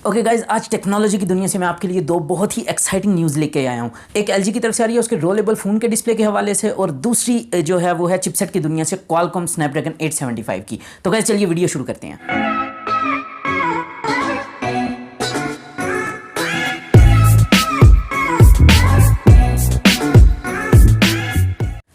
Okay guys, आज technology की दुनिया से मैं आपके लिए दो बहुत ही एक्साइटिंग न्यूज़ लेके आया हूँ। एक एलजी की तरफ से आ रही है उसके रोलेबल फ़ोन के डिस्प्ले के हवाले से, और दूसरी जो है वो है चिपसेट की दुनिया से क्वालकॉम स्नैपड्रैगन 875 की। तो गाइज चलिए वीडियो शुरू करते हैं।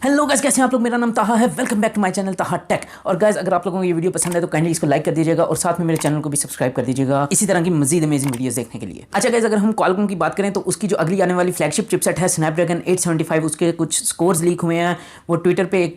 हेलो गाइस, कैसे हैं आप लोग। मेरा नाम ताहा है। Welcome back to my channel Taha tech. और गाइस, अगर आप लोगों को ये वीडियो पसंद है तो काइंडली इसको लाइक कर दीजिएगा और साथ में मेरे चैनल को भी सब्सक्राइब कर दीजिएगा इसी तरह की मजीद अमेजिंग वीडियोस देखने के लिए। अच्छा गाइस, अगर हम क्वालकॉम की बात करें तो उसकी जो अगली आने वाली फ्लैगशिप चिपसेट है स्नैपड्रैगन 875, उसके कुछ स्कोर्स लीक हुए हैं। वो ट्विटर पर एक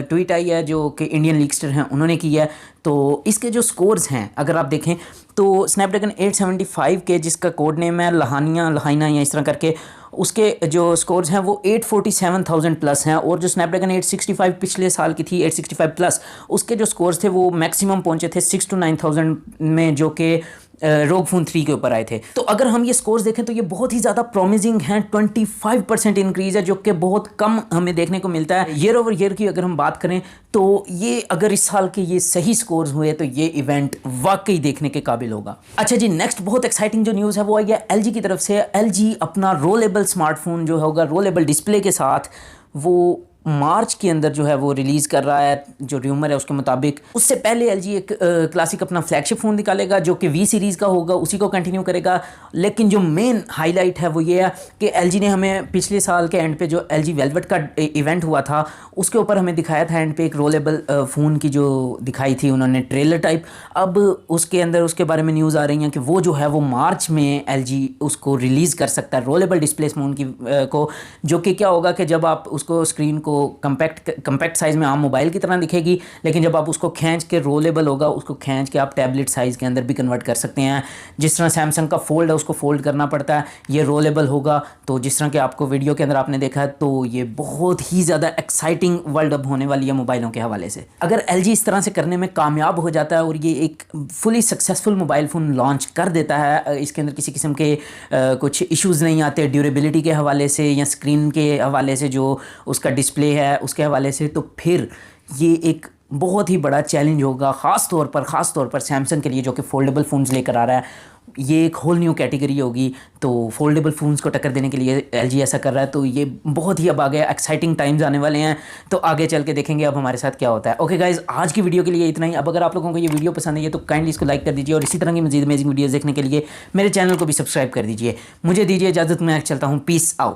ट्वीट आई है जो कि इंडियन लीकस्टर हैं उन्होंने की है। तो इसके जो स्कोर्स हैं अगर आप देखें तो स्नैपड्रैगन 875 के जिसका कोड नेम है लहाइना या इस तरह करके, उसके जो स्कोर्स हैं वो 847,000 प्लस हैं। और जो स्नैपड्रैगन 865 पिछले साल की थी 865 प्लस, उसके जो स्कोर्स थे वो मैक्सिमम पहुंचे थे 6 to 9,000 में, जो कि रोग फोन 3 के ऊपर आए थे। तो अगर हम ये स्कोर्स देखें तो ये बहुत ही ज़्यादा प्रॉमिसिंग हैं। 25% इंक्रीज़ है जो कि बहुत कम हमें देखने को मिलता है। ईयर ओवर ईयर की अगर हम बात करें तो ये अगर इस साल के ये सही स्कोर्स हुए तो ये इवेंट वाकई देखने के काबिल होगा। अच्छा जी, नेक्स्ट बहुत एक्साइटिंग जो न्यूज़ है वो आई है एलजी की तरफ से। एलजी अपना रोलेबल स्मार्टफोन जो होगा रोलेबल डिस्प्ले के साथ वो मार्च के अंदर जो है वो रिलीज़ कर रहा है, जो र्यूमर है उसके मुताबिक। उससे पहले एलजी एक क्लासिक अपना फ्लैगशिप फ़ोन निकालेगा जो कि वी सीरीज़ का होगा, उसी को कंटिन्यू करेगा। लेकिन जो मेन हाईलाइट है वो ये है कि एलजी ने हमें पिछले साल के एंड पे जो एलजी वेलवेट का इवेंट हुआ था उसके ऊपर हमें दिखाया था एंड पे एक रोलेबल फ़ोन की जो दिखाई थी उन्होंने ट्रेलर टाइप। अब उसके अंदर उसके बारे में न्यूज़ आ रही हैं कि वो जो है वो मार्च में एलजी उसको रिलीज़ कर सकता है रोलेबल डिस्प्ले फ़ोन की को, जो कि क्या होगा कि जब आप उसको स्क्रीन को कंपैक्ट साइज़ में आम मोबाइल की तरह दिखेगी, लेकिन जब आप उसको खींच के रोलेबल होगा, उसको खींच के आप टैबलेट साइज़ के अंदर भी कन्वर्ट कर सकते हैं। जिस तरह सैमसंग का फोल्ड है उसको फोल्ड करना पड़ता है, ये रोलेबल होगा। तो जिस तरह के आपको वीडियो के अंदर आपने देखा है, तो ये बहुत ही ज़्यादा एक्साइटिंग वर्ल्ड अब होने वाली है मोबाइलों के हवाले से। अगर एलजी इस तरह से करने में कामयाब हो जाता है और ये एक fully successful mobile phone launch कर देता है, इसके अंदर किसी किस्म के कुछ इश्यूज़ नहीं आते ड्यूरेबिलिटी के हवाले से या स्क्रीन के हवाले से, जो उसका डिस्प्ले है उसके हवाले से, तो फिर ये एक बहुत ही बड़ा चैलेंज होगा ख़ास तौर पर सैमसंग के लिए जो कि फोल्डेबल फ़ोन्स लेकर आ रहा है। ये एक होल न्यू कैटेगरी होगी। तो फोल्डेबल फ़ोन्स को टक्कर देने के लिए एलजी ऐसा कर रहा है, तो ये बहुत ही अब आगे एक्साइटिंग टाइम्स आने वाले हैं। तो आगे चल के देखेंगे अब हमारे साथ क्या होता है। ओके गाइज, आज की वीडियो के लिए इतना ही। अब अगर आप लोगों को ये वीडियो पसंद है तो काइंडली इसको लाइक कर दीजिए और इसी तरह की मज़ीद अमेजिंग वीडियोज़ देखने के लिए मेरे चैनल को भी सब्सक्राइब कर दीजिए। मुझे दीजिए इजाज़त, मैं चलता हूँ। Peace out.